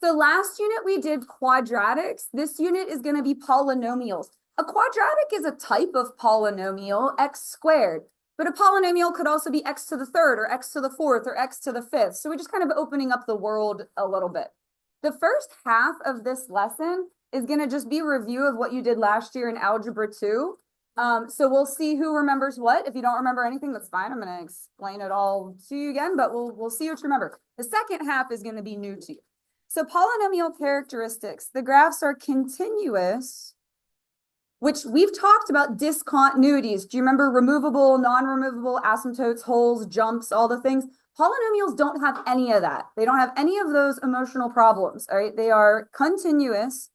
So last unit we did quadratics. This unit is going to be polynomials. A quadratic is a type of polynomial, x squared. But a polynomial could also be x to the third or x to the fourth or x to the fifth. So we're just kind of opening up the world a little bit. The first half of this lesson is going to just be a review of what you did last year in Algebra 2. So we'll see who remembers what. If you don't remember anything, that's fine. I'm going to explain it all to you again, but we'll see what you remember. The second half is going to be new to you. So polynomial characteristics, the graphs are continuous, which we've talked about discontinuities. Do you remember removable, non-removable, asymptotes, holes, jumps, all the things? Polynomials don't have any of that. They don't have any of those emotional problems, all right? They are continuous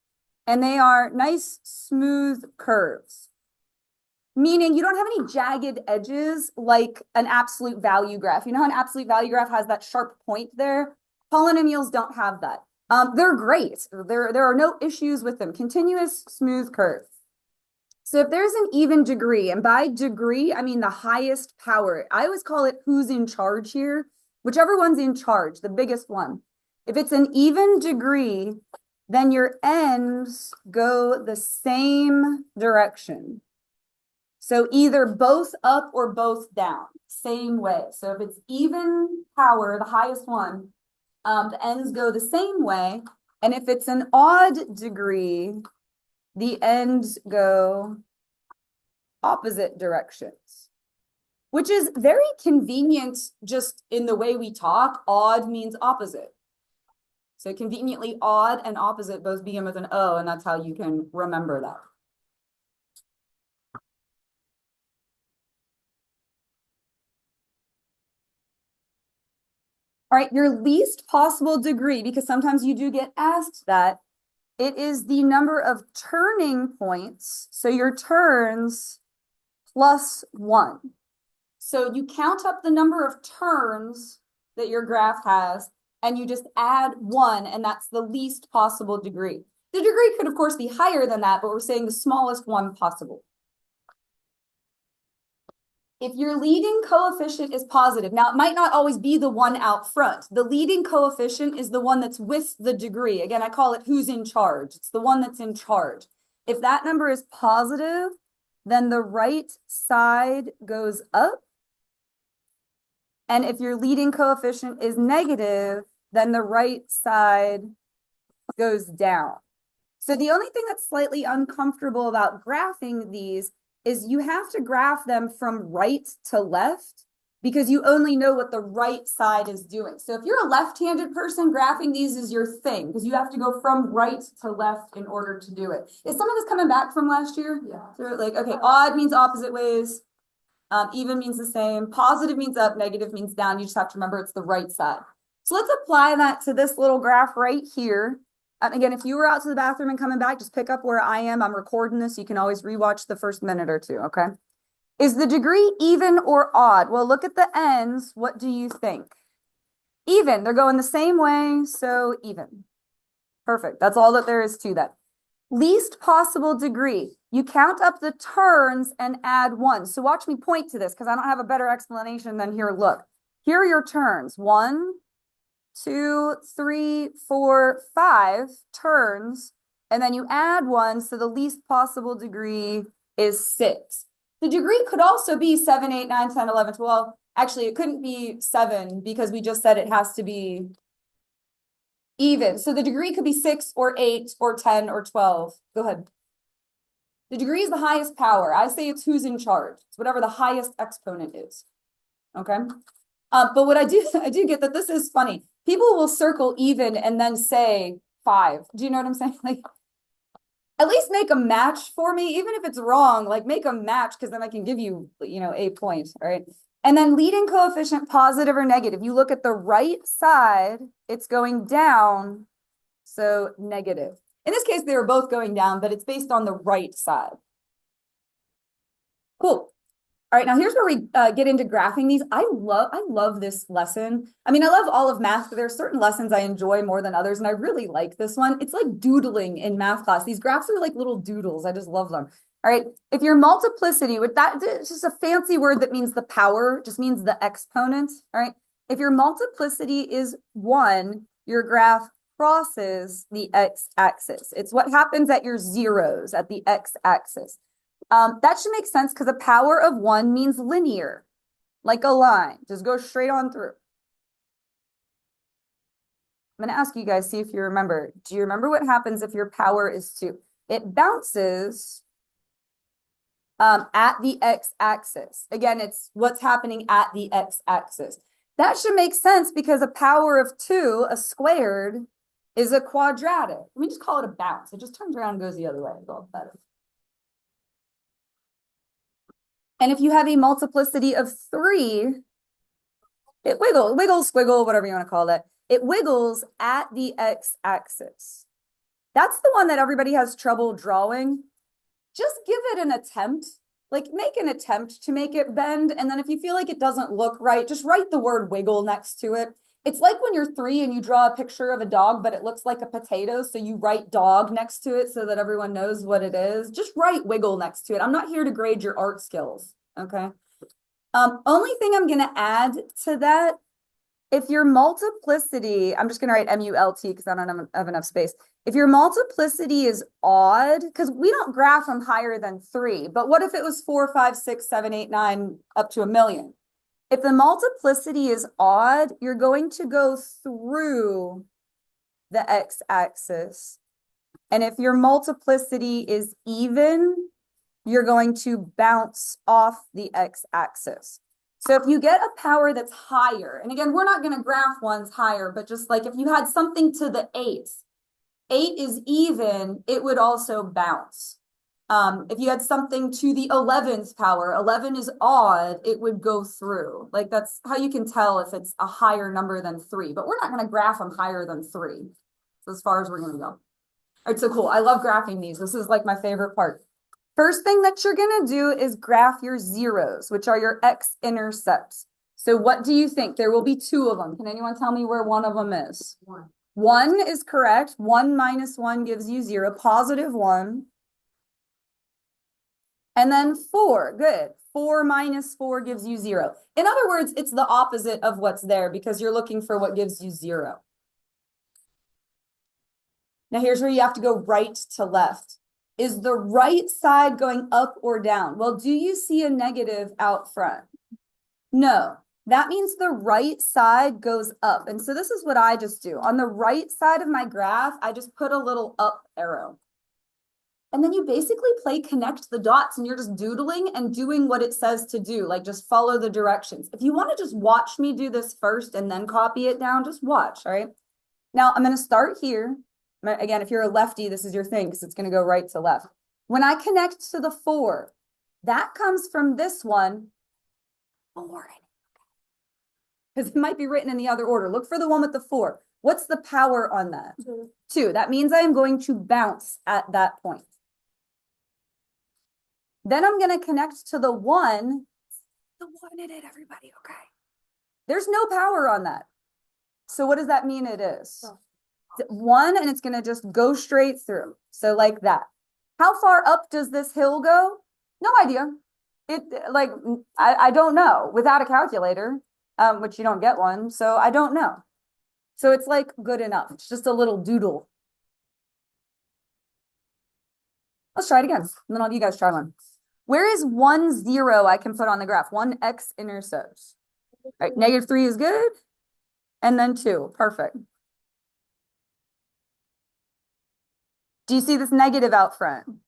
and they are nice, smooth curves. Meaning you don't have any jagged edges like an absolute value graph. You know how an absolute value graph has that sharp point there? Polynomials don't have that. They're great. There are no issues with them. Continuous, smooth curve. So if there's an even degree, and by degree, I mean the highest power. I always call it who's in charge here. Whichever one's in charge, the biggest one. If it's an even degree, then your ends go the same direction. So either both up or both down, same way. So if it's even power, the highest one, the ends go the same way. And if it's an odd degree, the ends go opposite directions, which is very convenient just in the way we talk. Odd means opposite. So conveniently odd and opposite both begin with an O, and that's how you can remember that. All right, your least possible degree, because sometimes you do get asked that, it is the number of turning points. So your turns plus 1. So you count up the number of turns that your graph has, and you just add 1, and that's the least possible degree. The degree could, of course, be higher than that, but we're saying the smallest one possible. If your leading coefficient is positive, now it might not always be the one out front. The leading coefficient is the one that's with the degree. Again, I call it who's in charge. It's the one that's in charge. If that number is positive, then the right side goes up. And if your leading coefficient is negative, then the right side goes down. So the only thing that's slightly uncomfortable about graphing these is you have to graph them from right to left because you only know what the right side is doing. So if you're a left-handed person, graphing these is your thing because you have to go from right to left in order to do it. Is some of this coming back from last year? Yeah. So like, okay, odd means opposite ways. Even means the same. Positive means up, negative means down. You just have to remember it's the right side. So let's apply that to this little graph right here. Again, if you were out to the bathroom and coming back, just pick up where I am. I'm recording this. You can always rewatch the first minute or two, okay? Is the degree even or odd? Well, look at the ends. What do you think? Even. They're going the same way, so even. Perfect. That's all that there is to that. Least possible degree. You count up the turns and add 1. So watch me point to this because I don't have a better explanation than here. Look, here are your turns. 1, 2, 3, 4, 5 turns, and then you add 1, so the least possible degree is 6. The degree could also be 7, 8, 9, 10, 11, 12. Actually, it couldn't be 7 because we just said it has to be even. So the degree could be 6 or 8 or 10 or 12. Go ahead. The degree is the highest power. I say it's who's in charge. It's whatever the highest exponent is. Okay? But what I do get that this is funny. People will circle even and then say 5. Do you know what I'm saying? Like, at least make a match for me, even if it's wrong. Like, make a match because then I can give you, a point. All right. And then leading coefficient, positive or negative. You look at the right side, it's going down, so negative. In this case, they were both going down, but it's based on the right side. Cool. All right, now here's where we get into graphing these. I love this lesson. I mean, I love all of math, but there are certain lessons I enjoy more than others, and I really like this one. It's like doodling in math class. These graphs are like little doodles. I just love them. All right, if your multiplicity, with that, it's just a fancy word that means the power, just means the exponent. All right, if your multiplicity is 1, your graph crosses the x-axis. It's what happens at your zeros at the x-axis. That should make sense because a power of 1 means linear, like a line. Just go straight on through. I'm going to ask you guys, see if you remember. Do you remember what happens if your power is 2? It bounces at the x-axis. Again, it's what's happening at the x-axis. That should make sense because a power of 2, a squared, is a quadratic. Let me just call it a bounce. It just turns around and goes the other way. It's all better. And if you have a multiplicity of 3, it wiggles, squiggle, whatever you want to call it. It wiggles at the x-axis. That's the one that everybody has trouble drawing. Just give it an attempt. Like, make an attempt to make it bend. And then if you feel like it doesn't look right, just write the word wiggle next to it. It's like when you're 3 and you draw a picture of a dog, but it looks like a potato. So you write dog next to it so that everyone knows what it is. Just write wiggle next to it. I'm not here to grade your art skills. Okay. Only thing I'm going to add to that, if your multiplicity, I'm just going to write MULT because I don't have enough space. If your multiplicity is odd, because we don't graph them higher than 3, but what if it was 4, 5, 6, 7, 8, 9, up to 1,000,000? If the multiplicity is odd, you're going to go through the x-axis. And if your multiplicity is even, you're going to bounce off the x-axis. So if you get a power that's higher, and again, we're not going to graph ones higher, but just like if you had something to the 8s, 8 is even, it would also bounce. If you had something to the 11th power, 11 is odd, it would go through. Like, that's how you can tell if it's a higher number than 3, but we're not going to graph them higher than 3. So as far as we're going to go. All right, so cool. I love graphing these. This is like my favorite part. First thing that you're going to do is graph your zeros, which are your x-intercepts. So what do you think? There will be 2 of them. Can anyone tell me where one of them is? 1. 1 is correct. 1 minus 1 gives you 0, positive 1. And then 4, good. 4 minus 4 gives you 0. In other words, it's the opposite of what's there because you're looking for what gives you 0. Now here's where you have to go right to left. Is the right side going up or down? Well, do you see a negative out front? No. That means the right side goes up. And so this is what I just do. On the right side of my graph, I just put a little up arrow. And then you basically play connect the dots and you're just doodling and doing what it says to do. Like, just follow the directions. If you want to just watch me do this first and then copy it down, just watch, all right? Now I'm going to start here. Again, if you're a lefty, this is your thing because it's going to go right to left. When I connect to the 4, that comes from this one, 4. Because it might be written in the other order. Look for the one with the 4. What's the power on that? 2. That means I am going to bounce at that point. Then I'm going to connect to the 1. The 1 in it, everybody, okay? There's no power on that. So what does that mean it is? 1, and it's going to just go straight through. So like that. How far up does this hill go? No idea. I don't know without a calculator, which you don't get one. So I don't know. So it's like good enough. It's just a little doodle. Let's try it again. And then I'll have you guys try one. Where is 1, 0 I can put on the graph? 1 x-intercepts. All right, -3 is good. And then 2, perfect. Do you see this negative out front?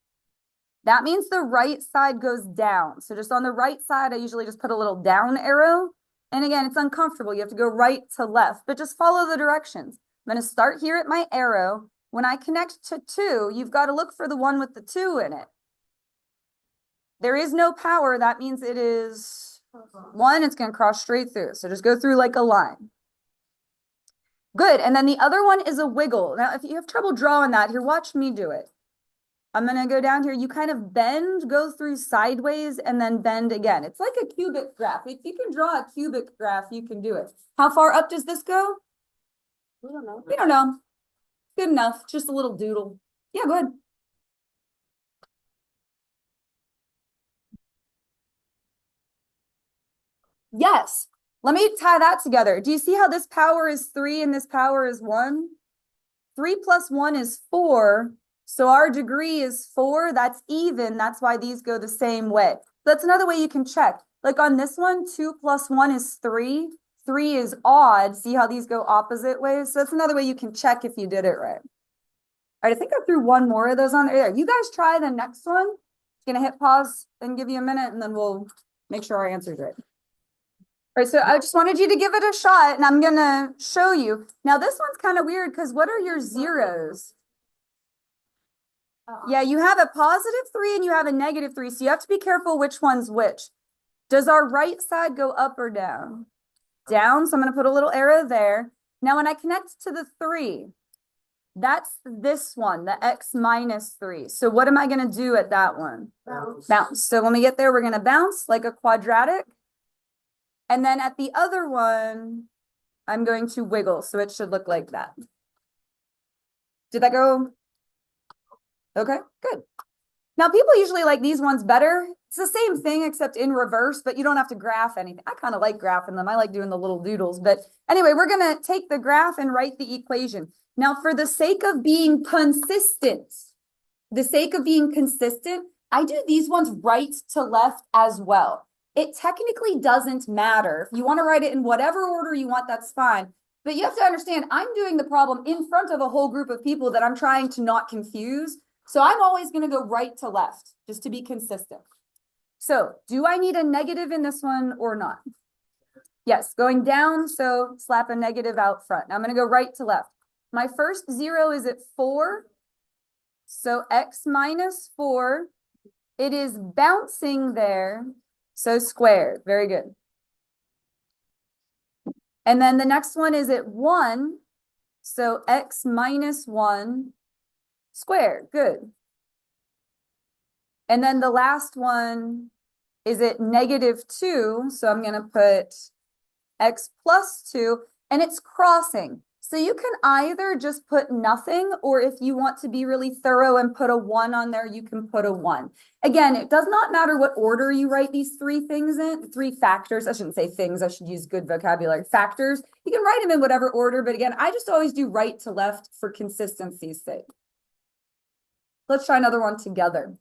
That means the right side goes down. So just on the right side, I usually just put a little down arrow. And again, it's uncomfortable. You have to go right to left, but just follow the directions. I'm going to start here at my arrow. When I connect to 2, you've got to look for the one with the 2 in it. There is no power. That means it is 1. It's going to cross straight through. So just go through like a line. Good. And then the other one is a wiggle. Now, if you have trouble drawing that, here, watch me do it. I'm going to go down here. You kind of bend, go through sideways, and then bend again. It's like a cubic graph. If you can draw a cubic graph, you can do it. How far up does this go? We don't know. We don't know. Good enough. Just a little doodle. Yeah, go ahead. Yes. Let me tie that together. Do you see how this power is 3 and this power is 1? 3 plus 1 is 4. So our degree is 4. That's even. That's why these go the same way. That's another way you can check. Like on this one, 2 plus 1 is 3. 3 is odd. See how these go opposite ways? So that's another way you can check if you did it right. All right, I think I threw one more of those on there. You guys try the next one. Gonna hit pause and give you a minute, and then we'll make sure our answer's right. All right, so I just wanted you to give it a shot, and I'm gonna show you. Now this one's kind of weird because what are your zeros? Yeah, you have a positive 3 and you have a negative 3, so you have to be careful which one's which. Does our right side go up or down? Down, so I'm going to put a little arrow there. Now when I connect to the 3, that's this one, the x minus 3. So what am I going to do at that one? Bounce. So when we get there, we're going to bounce like a quadratic. And then at the other one, I'm going to wiggle, so it should look like that. Did that go? Okay, good. Now people usually like these ones better. It's the same thing except in reverse, but you don't have to graph anything. I kind of like graphing them. I like doing the little doodles. But anyway, we're going to take the graph and write the equation. Now, for the sake of being consistent, I do these ones right to left as well. It technically doesn't matter. If you want to write it in whatever order you want, that's fine. But you have to understand, I'm doing the problem in front of a whole group of people that I'm trying to not confuse. So I'm always going to go right to left, just to be consistent. So do I need a negative in this one or not? Yes, going down, so slap a negative out front. Now I'm going to go right to left. My first 0 is at 4. So x minus 4. It is bouncing there, so squared. Very good. And then the next one is at 1. So x minus 1 squared. Good. And then the last one is at negative 2. So I'm going to put x plus 2, and it's crossing. So you can either just put nothing, or if you want to be really thorough and put a 1 on there, you can put a 1. Again, it does not matter what order you write these 3 things in, 3 factors. I shouldn't say things. I should use good vocabulary. Factors. You can write them in whatever order. But again, I just always do right to left for consistency's sake. Let's try another one together.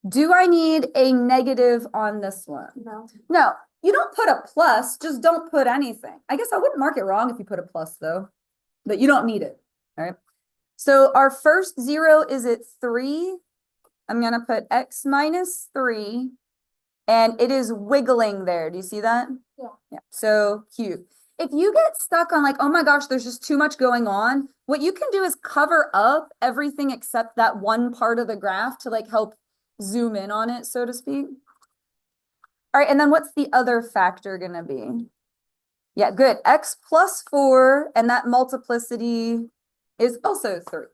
Do I need a negative on this one? No. No, you don't put a plus, just don't put anything. I guess I wouldn't mark it wrong if you put a plus though, but you don't need it. All right. So our first 0 is at 3. I'm going to put x minus 3, and it is wiggling there. Do you see that? Yeah. Yeah. So cute. If you get stuck on like, oh my gosh, there's just too much going on, what you can do is cover up everything except that one part of the graph to like help zoom in on it, so to speak. All right, and then what's the other factor going to be? Yeah, good. X plus 4, and that multiplicity is also 3.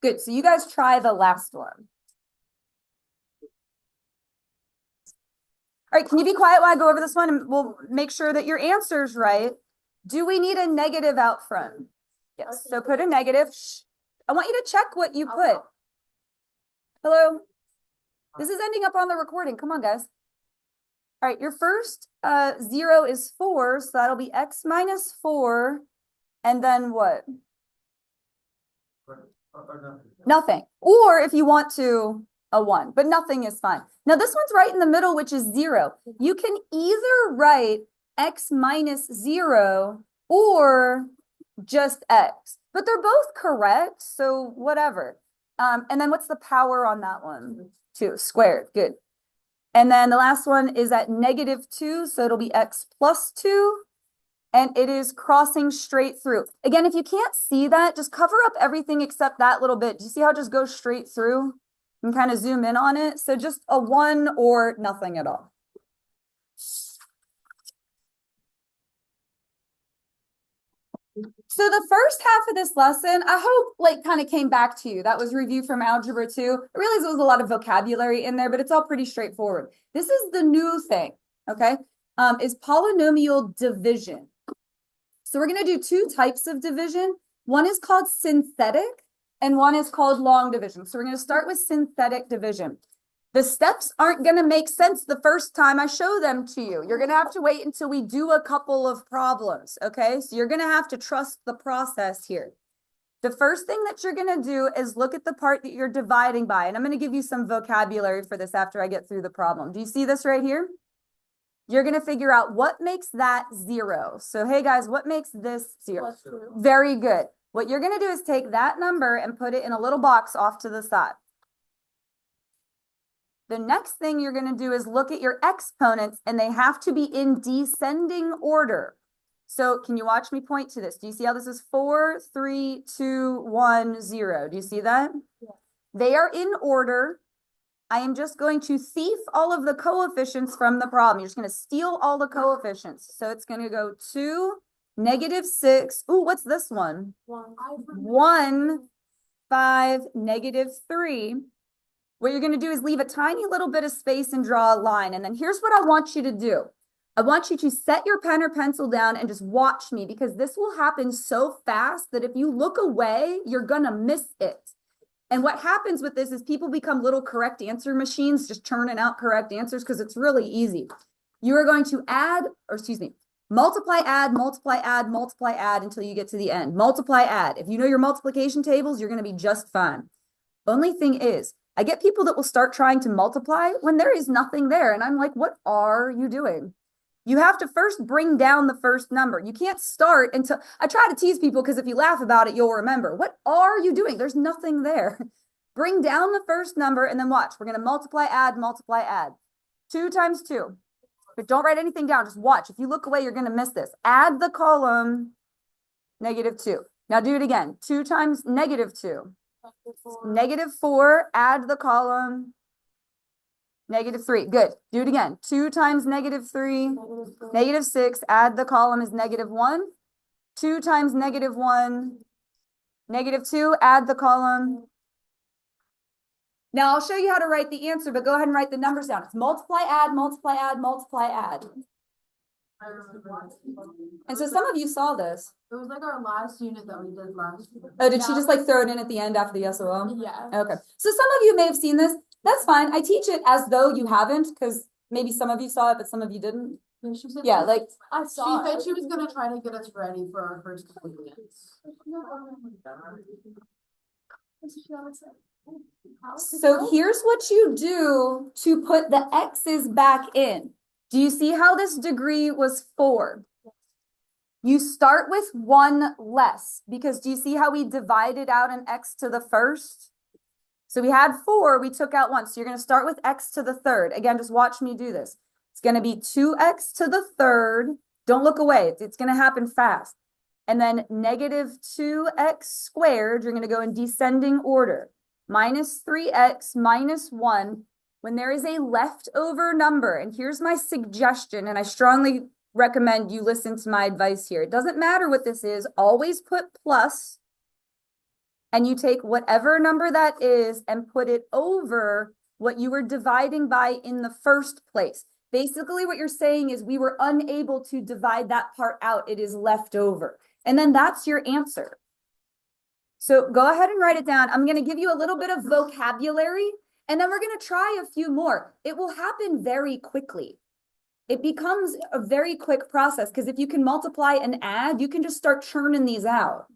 Good, so you guys try the last one. All right, can you be quiet while I go over this one, and we'll make sure that your answer's right. Do we need a negative out front? Yes, so put a negative. Shh. I want you to check what you put. Hello? This is ending up on the recording. Come on, guys. All right, your first 0 is 4, so that'll be x minus 4, and then what? Nothing. Or if you want to, a 1, but nothing is fine. Now this one's right in the middle, which is 0. You can either write x minus 0 or just x, but they're both correct, so whatever. And then what's the power on that one? 2 squared. Good. And then the last one is at negative 2, so it'll be x plus 2, and it is crossing straight through. Again, if you can't see that, just cover up everything except that little bit. Do you see how it just goes straight through? And kind of zoom in on it. So just a 1 or nothing at all. So the first half of this lesson, I hope like kind of came back to you. That was review from Algebra 2. I realize there was a lot of vocabulary in there, but it's all pretty straightforward. This is the new thing, okay, is polynomial division. So we're going to do 2 types of division. One is called synthetic and one is called long division. So we're going to start with synthetic division. The steps aren't going to make sense the first time I show them to you. You're going to have to wait until we do a couple of problems, okay? So you're going to have to trust the process here. The first thing that you're going to do is look at the part that you're dividing by. And I'm going to give you some vocabulary for this after I get through the problem. Do you see this right here? You're going to figure out what makes that 0. So, hey guys, what makes this 0? Very good. What you're going to do is take that number and put it in a little box off to the side. The next thing you're going to do is look at your exponents, and they have to be in descending order. So can you watch me point to this? Do you see how this is 4, 3, 2, 1, 0? Do you see that? Yeah. They are in order. I am just going to thief all of the coefficients from the problem. You're just going to steal all the coefficients. So it's going to go 2, -6. Ooh, what's this one? 1, 5, -3. What you're going to do is leave a tiny little bit of space and draw a line. And then here's what I want you to do. I want you to set your pen or pencil down and just watch me, because this will happen so fast that if you look away, you're going to miss it. And what happens with this is people become little correct answer machines, just churning out correct answers, because it's really easy. You are going to multiply, add, multiply, add, multiply, add until you get to the end. Multiply, add. If you know your multiplication tables, you're going to be just fine. Only thing is, I get people that will start trying to multiply when there is nothing there. And I'm like, what are you doing? You have to first bring down the first number. You can't start until, I try to tease people because if you laugh about it, you'll remember. What are you doing? There's nothing there. Bring down the first number and then watch. We're going to multiply, add, multiply, add. 2 times 2. But don't write anything down. Just watch. If you look away, you're going to miss this. Add the column, -2. Now do it again. 2 times -2. -4, add the column, -3. Good. Do it again. 2 times -3, -6, add the column is -1. 2 times -1, -2, add the column. Now I'll show you how to write the answer, but go ahead and write the numbers down. It's multiply, add, multiply, add, multiply, add. And so some of you saw this. It was like our last unit that we did last year. Oh, did she just like throw it in at the end after the SOL? Yeah. Okay. So some of you may have seen this. That's fine. I teach it as though you haven't, because maybe some of you saw it, but some of you didn't. Yeah, like I saw. She said she was gonna try to get us ready for our first couple of units. So here's what you do to put the x's back in. Do you see how this degree was 4? You start with 1 less, because do you see how we divided out an x to the first? So we had 4, we took out 1. So you're going to start with x to the third. Again, just watch me do this. It's going to be 2x to the third. Don't look away. It's going to happen fast. And then -2x squared, you're going to go in descending order. -3x minus 1. When there is a leftover number, and here's my suggestion, and I strongly recommend you listen to my advice here. It doesn't matter what this is. Always put plus, and you take whatever number that is and put it over what you were dividing by in the first place. Basically, what you're saying is we were unable to divide that part out. It is left over. And then that's your answer. So go ahead and write it down. I'm going to give you a little bit of vocabulary, and then we're going to try a few more. It will happen very quickly. It becomes a very quick process, because if you can multiply and add, you can just start churning these out.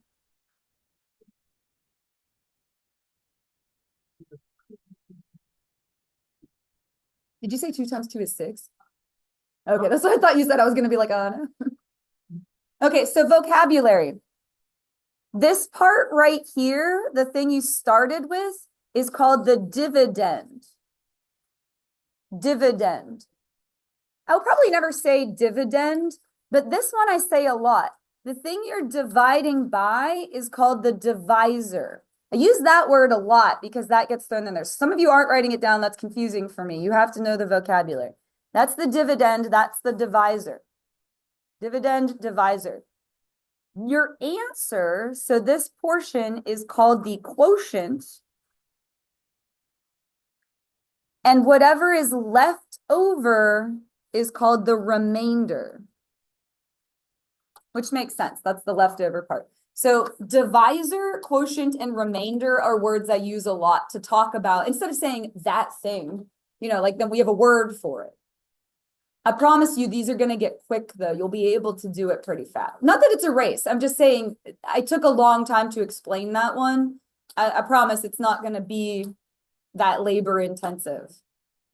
Did you say 2 times 2 is 6? Okay, that's what I thought you said. I was going to be like, oh, no. Okay, so vocabulary. This part right here, the thing you started with, is called the dividend. Dividend. I'll probably never say dividend, but this one I say a lot. The thing you're dividing by is called the divisor. I use that word a lot because that gets thrown in there. Some of you aren't writing it down. That's confusing for me. You have to know the vocabulary. That's the dividend. That's the divisor. Dividend, divisor. Your answer, so this portion is called the quotient. And whatever is left over is called the remainder, which makes sense. That's the leftover part. So divisor, quotient, and remainder are words I use a lot to talk about. Instead of saying that thing, you know, like then we have a word for it. I promise you, these are going to get quick, though. You'll be able to do it pretty fast. Not that it's a race. I'm just saying I took a long time to explain that one. I promise it's not going to be that labor intensive.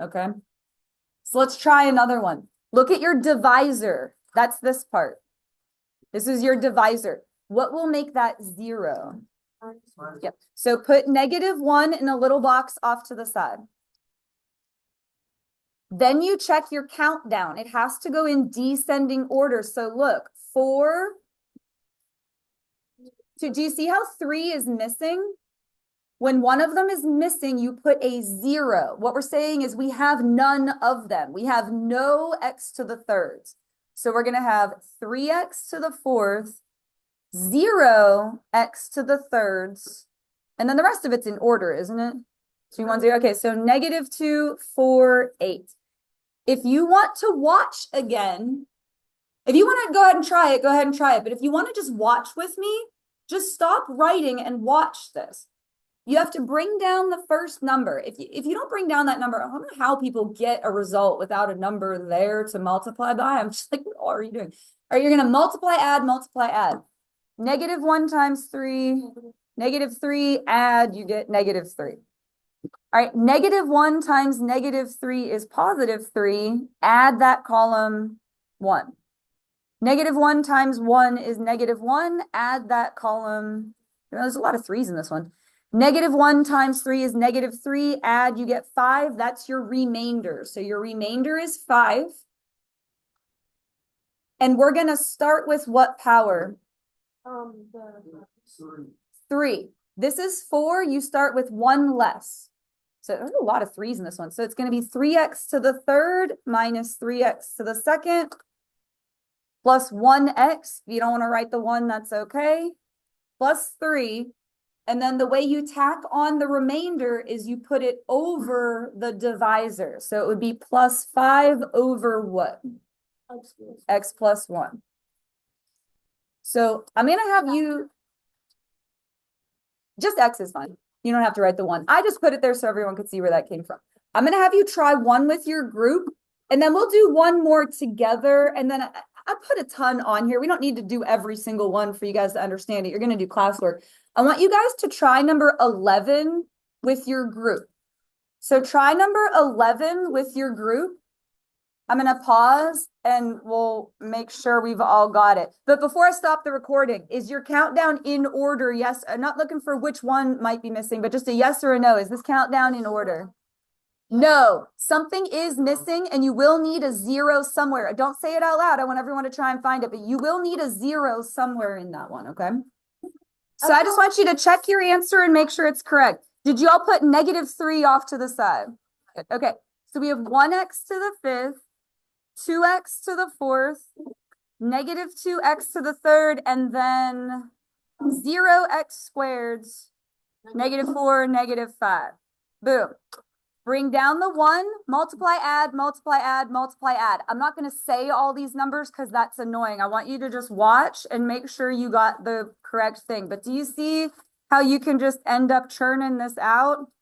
Okay. So let's try another one. Look at your divisor. That's this part. This is your divisor. What will make that 0? Yep. So put -1 in a little box off to the side. Then you check your countdown. It has to go in descending order. So look, 4. So do you see how 3 is missing? When one of them is missing, you put a 0. What we're saying is we have none of them. We have no x to the thirds. So we're going to have 3x to the fourth, 0x to the thirds, and then the rest of it's in order, isn't it? 2, 1, 0. Okay, so -2, 4, 8. If you want to watch again, if you want to go ahead and try it, go ahead and try it. But if you want to just watch with me, just stop writing and watch this. You have to bring down the first number. If you don't bring down that number, I don't know how people get a result without a number there to multiply by. I'm just like, what are you doing? All right, you're going to multiply, add, multiply, add. -1 times 3, -3, add, you get -3. All right, -1 times -3 is +3. Add that column 1. -1 times 1 is -1. Add that column. There's a lot of 3's in this one. -1 times 3 is -3. Add, you get 5. That's your remainder. So your remainder is 5. And we're going to start with what power? 3. This is 4. You start with 1 less. So there's a lot of 3's in this one. So it's going to be 3x to the third minus 3x to the second plus 1x. If you don't want to write the 1, that's okay. Plus 3. And then the way you tack on the remainder is you put it over the divisor. So it would be plus 5 over what? X plus 1. So I'm going to have you, just X is fine. You don't have to write the 1. I just put it there so everyone could see where that came from. I'm going to have you try 1 with your group, and then we'll do 1 more together. And then I put a ton on here. We don't need to do every single one for you guys to understand it. You're going to do classwork. I want you guys to try number 11 with your group. So try number 11 with your group. I'm going to pause and we'll make sure we've all got it. But before I stop the recording, is your countdown in order? Yes. I'm not looking for which one might be missing, but just a yes or a no. Is this countdown in order? No, something is missing and you will need a 0 somewhere. Don't say it out loud. I want everyone to try and find it, but you will need a 0 somewhere in that one. Okay. So I just want you to check your answer and make sure it's correct. Did you all put -3 off to the side? Okay. So we have 1x to the 5th, 2x to the 4th, -2x to the 3rd, and then 0x squared, -4, -5. Boom. Bring down the 1, multiply, add, multiply, add, multiply, add. I'm not going to say all these numbers because that's annoying. I want you to just watch and make sure you got the correct thing. But do you see how you can just end up churning this out?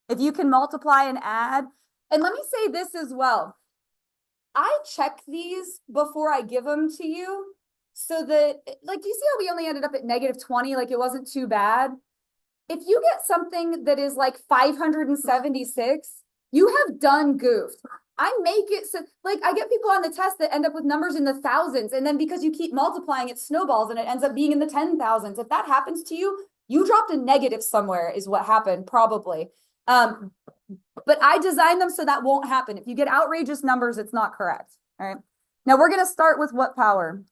If you can multiply and add. And let me say this as well. I check these before I give them to you so that, like, do you see how we only ended up at -20? Like, it wasn't too bad. If you get something that is like 576, you have done goofed. I make it so, like, I get people on the test that end up with numbers in the thousands, and then because you keep multiplying, it snowballs and it ends up being in the 10,000s. If that happens to you, you dropped a negative somewhere is what happened, probably. But I designed them so that won't happen. If you get outrageous numbers, it's not correct. All right. Now we're going to start with what power?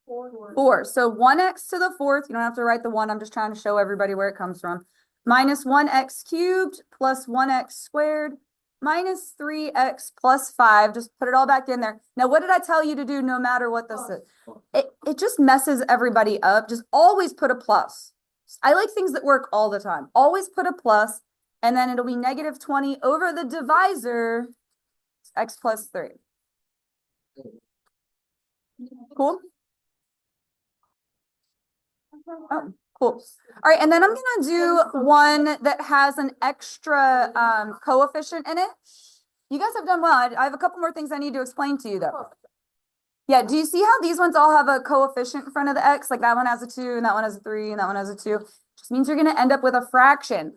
4. So 1x to the 4th. You don't have to write the 1. I'm just trying to show everybody where it comes from. Minus 1x cubed plus 1x squared minus 3x plus 5. Just put it all back in there. Now, what did I tell you to do no matter what this is? It just messes everybody up. Just always put a plus. I like things that work all the time. Always put a plus, and then it'll be -20 over the divisor, x plus 3. Cool? Oh, cool. All right, and then I'm going to do one that has an extra coefficient in it. You guys have done well. I have a couple more things I need to explain to you though. Yeah, do you see how these ones all have a coefficient in front of the x? Like that one has a 2, and that one has a 3, and that one has a 2. Just means you're going to end up with a fraction.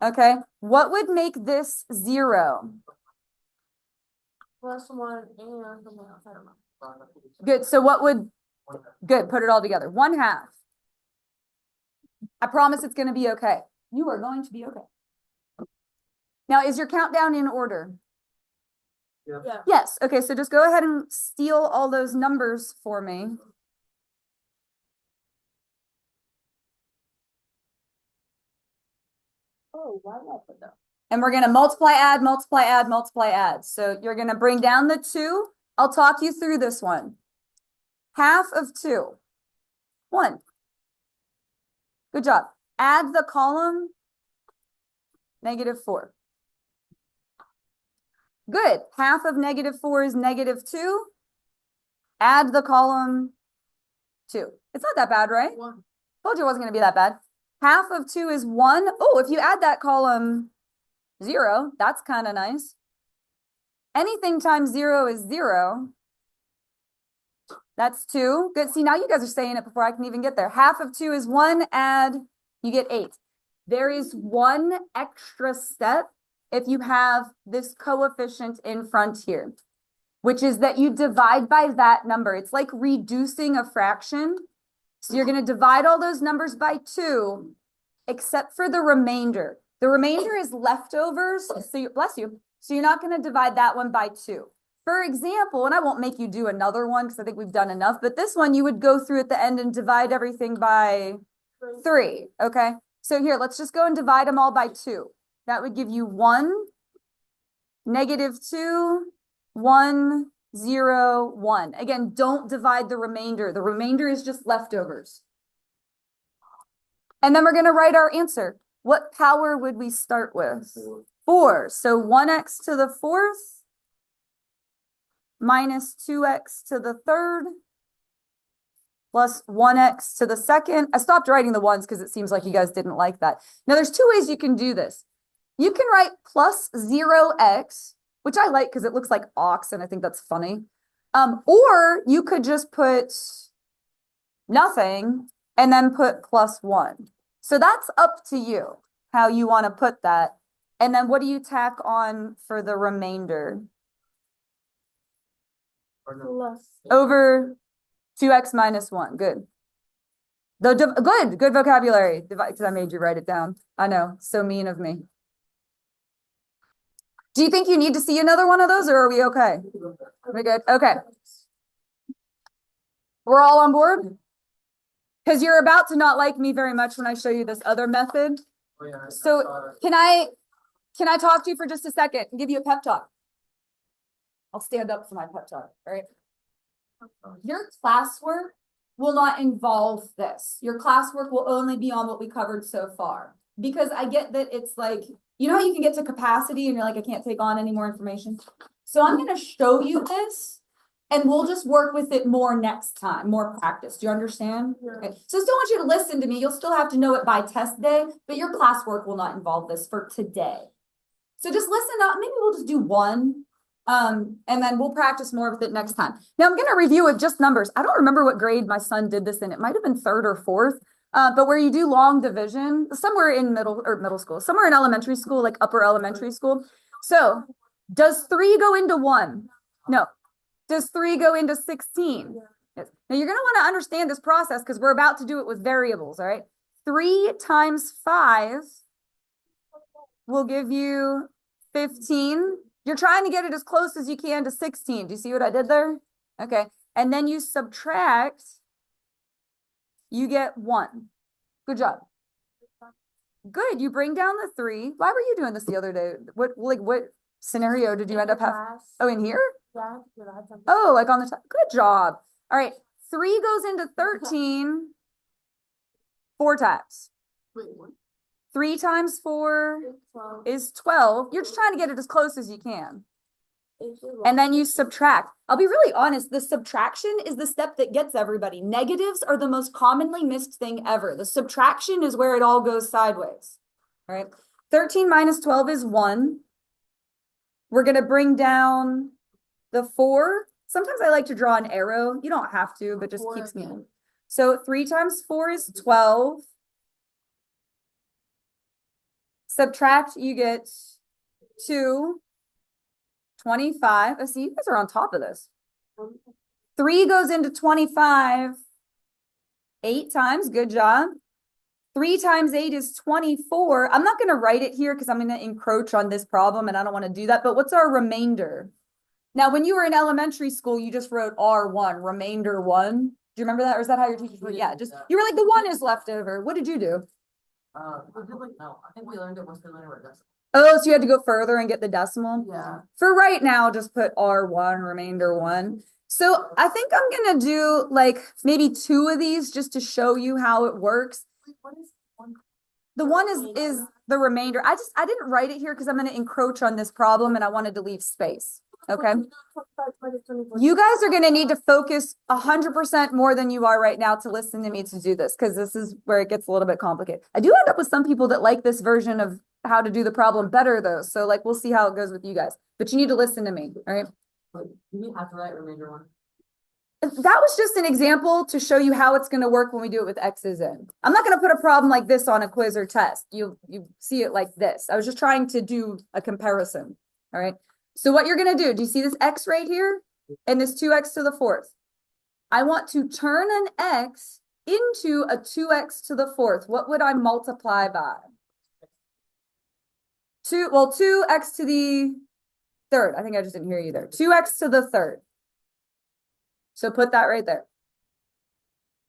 Okay, what would make this 0? Plus one and something else, I don't know. Good, so what would, good, put it all together. 1/2. I promise it's going to be okay. You are going to be okay. Now, is your countdown in order? Yeah. Yes. Okay, so just go ahead and steal all those numbers for me. Oh, why did I put that? And we're going to multiply, add, multiply, add, multiply, add. So you're going to bring down the 2. I'll talk you through this one. 1/2 of 2. 1. Good job. Add the column, -4. Good. 1/2 of -4 is -2. Add the column 2. It's not that bad, right? 1. Told you it wasn't going to be that bad. 1/2 of 2 is 1. Oh, if you add that column 0, that's kind of nice. Anything times 0 is 0. That's 2. Good. See, now you guys are saying it before I can even get there. 1/2 of 2 is 1. Add, you get 8. There is one extra step if you have this coefficient in front here, which is that you divide by that number. It's like reducing a fraction. So you're going to divide all those numbers by 2, except for the remainder. The remainder is leftovers, so bless you. So you're not going to divide that one by 2. For example, and I won't make you do another one because I think we've done enough, but this one you would go through at the end and divide everything by 3, okay? So here, let's just go and divide them all by 2. That would give you 1, -2, 1, 0, 1. Again, don't divide the remainder. The remainder is just leftovers. And then we're going to write our answer. What power would we start with? 4. So 1x to the 4th minus 2x to the 3rd plus 1x to the 2nd. I stopped writing the ones because it seems like you guys didn't like that. Now, there's 2 ways you can do this. You can write plus 0x, which I like because it looks like ox, and I think that's funny. Or you could just put nothing and then put plus 1. So that's up to you how you want to put that. And then what do you tack on for the remainder? Over 2x minus 1. Good. Good vocabulary. Because I made you write it down. I know, so mean of me. Do you think you need to see another one of those, or are we okay? We're good. Okay. We're all on board? Because you're about to not like me very much when I show you this other method. So can I talk to you for just a second and give you a pep talk? I'll stand up for my pep talk, all right? Your classwork will not involve this. Your classwork will only be on what we covered so far. Because I get that it's like, you know how you can get to capacity and you're like, I can't take on any more information. So I'm going to show you this and we'll just work with it more next time, more practice. Do you understand? Yeah. Okay. So I still want you to listen to me. You'll still have to know it by test day, but your classwork will not involve this for today. So just listen up. Maybe we'll just do one. And then we'll practice more with it next time. Now I'm going to review with just numbers. I don't remember what grade my son did this in. It might have been 3rd or 4th. But where you do long division, somewhere in middle school, somewhere in elementary school, like upper elementary school. So does 3 go into 1? No. Does 3 go into 16? Yes. Now you're going to want to understand this process because we're about to do it with variables, all right? 3 times 5 will give you 15. You're trying to get it as close as you can to 16. Do you see what I did there? Okay. And then you subtract, you get 1. Good job. Good. You bring down the 3. Why were you doing this the other day? What scenario did you end up having? Oh, in here? Yeah. Oh, like on the top. Good job. All right. 3 goes into 13 4 times. Wait, what? 3 times 4 is 12. You're just trying to get it as close as you can. And then you subtract. I'll be really honest. The subtraction is the step that gets everybody. Negatives are the most commonly missed thing ever. The subtraction is where it all goes sideways. All right. 13 minus 12 is 1. We're gonna bring down the 4. Sometimes I like to draw an arrow. You don't have to, but just Four keeps me again. in. So 3 times 4 is 12. Subtract, you get 2. 25. Oh, see, you guys are on top of this. 3 goes into 25 8 times. Good job. 3 times 8 is 24. I'm not going to write it here because I'm going to encroach on this problem and I don't want to do that. But what's our remainder? Now, when you were in elementary school, you just wrote R1, remainder 1. Do you remember that? Or is that how your teachers wrote? Yeah, just you were like, the 1 is left over. What did you do? No, I think we learned it once we learned our decimal. Oh, so you had to go further and get the decimal? Yeah. For right now, just put R1, remainder 1. So I think I'm going to do like maybe 2 of these just to show you how it works. Wait, what is one? The 1 is the remainder. I didn't write it here because I'm going to encroach on this problem and I wanted to leave space. Okay. You guys are going to need to focus 100% more than you are right now to listen to me to do this, because this is where it gets a little bit complicated. I do end up with some people that like this version of how to do the problem better though. So like, we'll see how it goes with you guys, but you need to listen to me. All right. Do we have to write remainder 1? That was just an example to show you how it's going to work when we do it with X's in. I'm not going to put a problem like this on a quiz or test. You see it like this. I was just trying to do a comparison. All right. So what you're going to do you see this X right here? And this 2X to the 4th. I want to turn an X into a 2X to the 4th. What would I multiply by? 2X to the 3rd. I think I just didn't hear you there. 2X to the 3rd. So put that right there.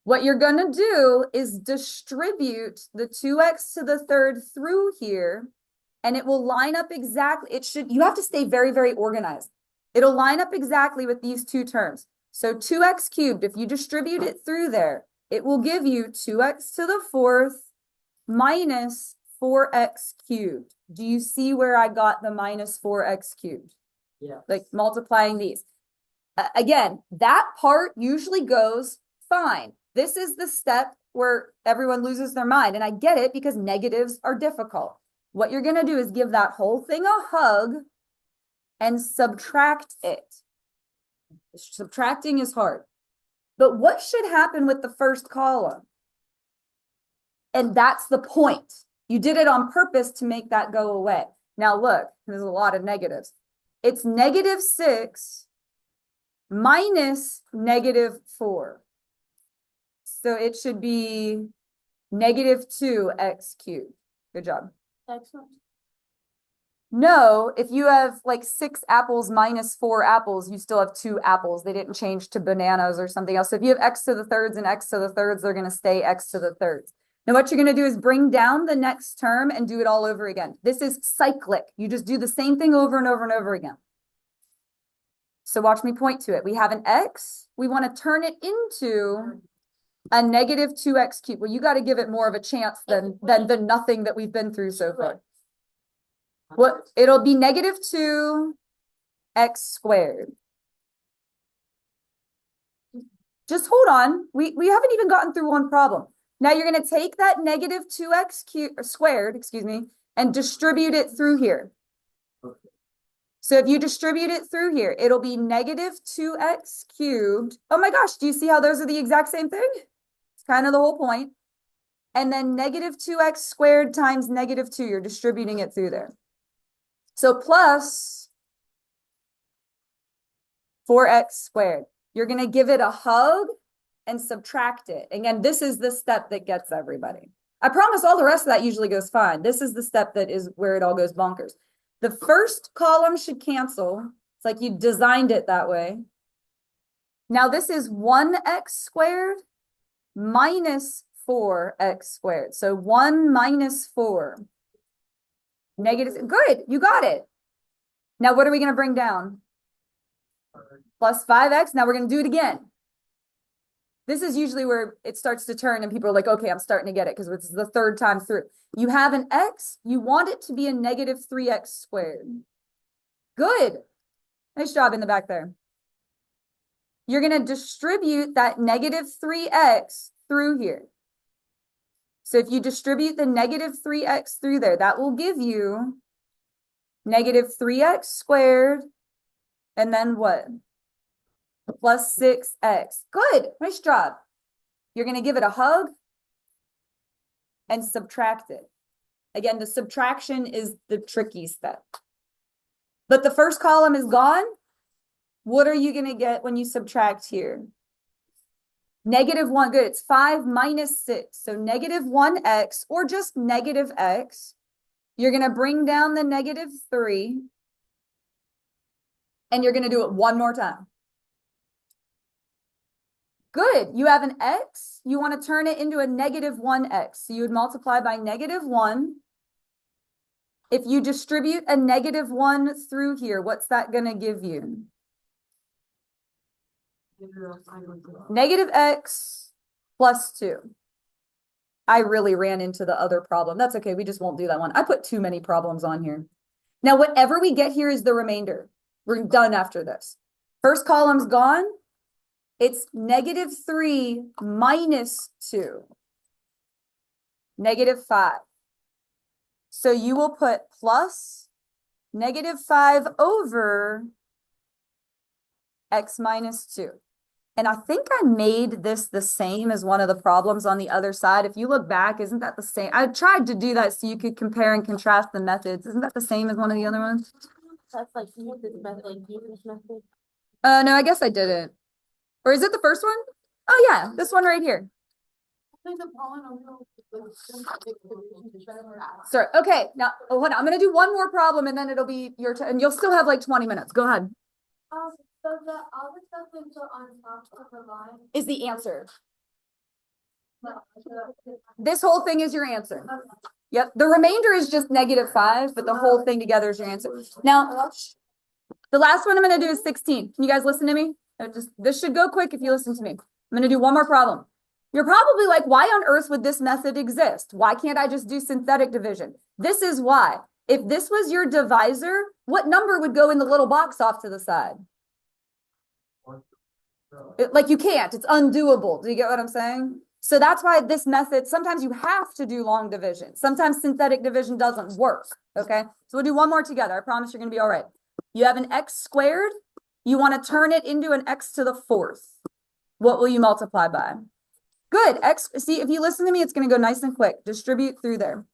What you're going to do is distribute the 2X to the 3rd through here, and it will line up exactly. You have to stay very, very organized. It'll line up exactly with these two terms. So 2X cubed, if you distribute it through there, it will give you 2X to the 4th minus 4X cubed. Do you see where I got the minus 4X cubed? Yeah. Like multiplying these. Again, that part usually goes fine. This is the step where everyone loses their mind. And I get it because negatives are difficult. What you're going to do is give that whole thing a hug and subtract it. Subtracting is hard. But what should happen with the first column? And that's the point. You did it on purpose to make that go away. Now look, there's a lot of negatives. It's -6 minus -4. So it should be -2x cubed. Good job. Excellent. No, if you have like 6 apples minus 4 apples, you still have 2 apples. They didn't change to bananas or something else. So if you have x to the 3rds and x to the 3rds, they're going to stay x to the 3rds. Now what you're going to do is bring down the next term and do it all over again. This is cyclic. You just do the same thing over and over and over again. So watch me point to it. We have an x. We want to turn it into a -2x cubed. Well, you got to give it more of a chance than the nothing that we've been through so far. What it'll be -2x squared. Just hold on. We haven't even gotten through one problem. Now you're going to take that -2x squared, excuse me, and distribute it through here. So if you distribute it through here, it'll be -2x cubed. Oh my gosh, do you see how those are the exact same thing? It's kind of the whole point. And then -2x squared times -2, you're distributing it through there. So plus 4x squared. You're going to give it a hug and subtract it. Again, this is the step that gets everybody. I promise all the rest of that usually goes fine. This is the step that is where it all goes bonkers. The first column should cancel. It's like you designed it that way. Now this is 1x squared minus 4x squared. So 1 minus 4. Negative. Good. You got it. Now what are we going to bring down? Plus 5x. Now we're going to do it again. This is usually where it starts to turn and people are like, okay, I'm starting to get it because it's the 3rd time through. You have an x. You want it to be a -3x squared. Good. Nice job in the back there. You're going to distribute that -3x through here. So if you distribute the -3x through there, that will give you Negative 3x squared. And then what? Plus 6x. Good. Nice job. You're going to give it a hug and subtract it. Again, the subtraction is the tricky step. But the first column is gone. What are you going to get when you subtract here? Negative 1. Good. It's 5 minus 6. So negative 1x or just negative x. You're going to bring down the negative 3. And you're going to do it one more time. Good. You have an x. You want to turn it into a negative 1x. So you would multiply by negative 1. If you distribute a negative 1 through here, what's that going to give you? Negative x plus 2. I really ran into the other problem. That's okay. We just won't do that one. I put too many problems on here. Now, whatever we get here is the remainder. We're done after this. First column's gone. It's negative 3 minus 2. Negative 5. So you will put plus negative 5 over x minus 2. And I think I made this the same as one of the problems on the other side. If you look back, isn't that the same? I tried to do that so you could compare and contrast the methods. Isn't that the same as one of the other ones? That's like this method, like this method. No, I guess I didn't. Or is it the first one? Oh yeah, this one right here. I think the polynomial. Sorry. Okay, now hold on. I'm gonna do one more problem and then it'll be your turn. And you'll still have like 20 minutes. Go ahead. So the other stuff that's on top of the line Is the answer. This whole thing is your answer. Yep. The remainder is just negative 5, but the whole thing together is your answer. Now, the last one I'm going to do is 16. Can you guys listen to me? This should go quick if you listen to me. I'm going to do one more problem. You're probably like, why on earth would this method exist? Why can't I just do synthetic division? This is why. If this was your divisor, what number would go in the little box off to the side? Like you can't. It's undoable. Do you get what I'm saying? So that's why this method, sometimes you have to do long division. Sometimes synthetic division doesn't work. Okay. So we'll do one more together. I promise you're going to be all right. You have an x squared. You want to turn it into an x to the 4th. What will you multiply by? Good. X. See, if you listen to me, it's going to go nice and quick. Distribute through there.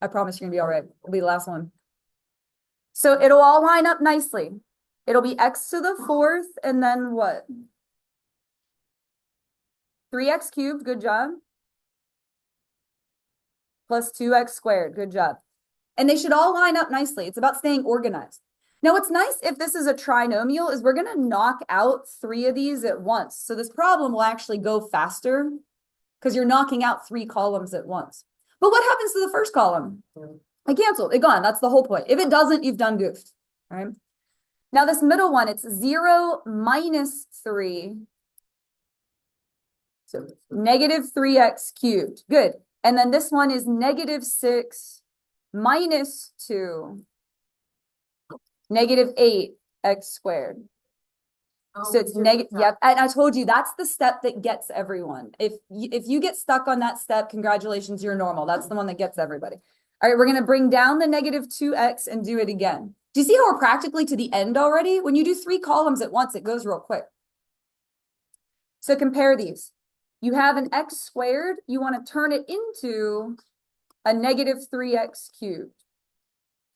I promise you're going to be all right. It'll be the last one. So it'll all line up nicely. It'll be x to the 4th and then what? 3x cubed, good job. Plus 2x squared, good job. And they should all line up nicely. It's about staying organized. Now, what's nice if this is a trinomial is we're going to knock out 3 of these at once. So this problem will actually go faster because you're knocking out 3 columns at once. But what happens to the first column? I canceled, it gone. That's the whole point. If it doesn't, you've done goofed. All right. Now this middle one, it's 0 minus 3. So negative 3x cubed. Good. And then this one is negative 6 minus 2. Negative 8x squared. So it's negative. Yep. And I told you that's the step that gets everyone. If you get stuck on that step, congratulations, you're normal. That's the one that gets everybody. All right, we're going to bring down the negative 2x and do it again. Do you see how we're practically to the end already? When you do 3 columns at once, it goes real quick. So compare these. You have an x squared. You want to turn it into a negative 3x cubed.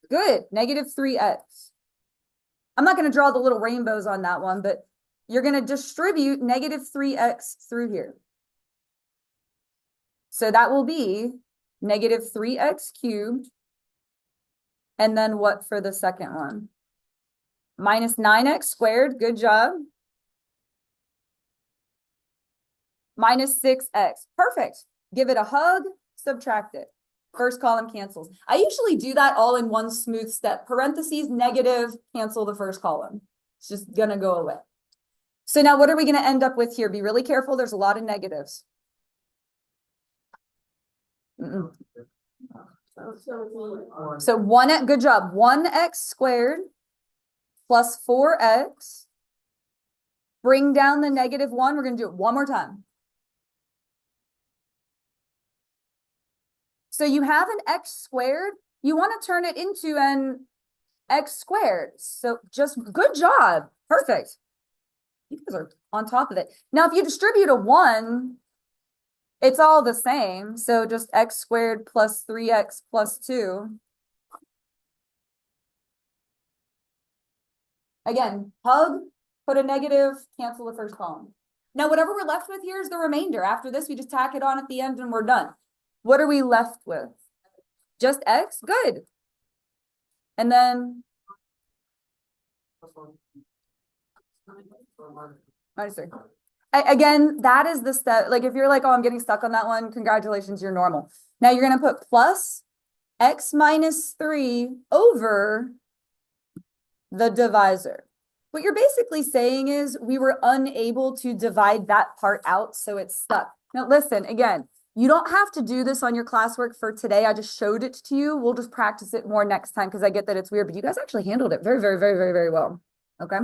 Good. Negative 3x. I'm not going to draw the little rainbows on that one, but you're going to distribute negative 3x through here. So that will be negative 3x cubed. And then what for the second one? Minus 9x squared. Good job. Minus 6x. Perfect. Give it a hug. Subtract it. First column cancels. I usually do that all in one smooth step. Parentheses, negative, cancel the first column. It's just going to go away. So now what are we going to end up with here? Be really careful. There's a lot of negatives. So good job. 1x squared plus 4x. Bring down the negative 1. We're going to do it one more time. So you have an x squared, you want to turn it into an x squared. So just good job. Perfect. You guys are on top of it. Now, if you distribute a 1, it's all the same. So just x squared plus 3x plus 2. Again, hug, put a negative, cancel the first column. Now, whatever we're left with here is the remainder. After this, we just tack it on at the end and we're done. What are we left with? Just x? Good. And then minus 3. Again, that is the step. Like if you're like, oh, I'm getting stuck on that one, congratulations, you're normal. Now you're going to put plus x minus 3 over the divisor. What you're basically saying is we were unable to divide that part out, so it's stuck. Now listen, again, you don't have to do this on your classwork for today. I just showed it to you. We'll just practice it more next time because I get that it's weird, but you guys actually handled it very, very, very, very, very well. Okay?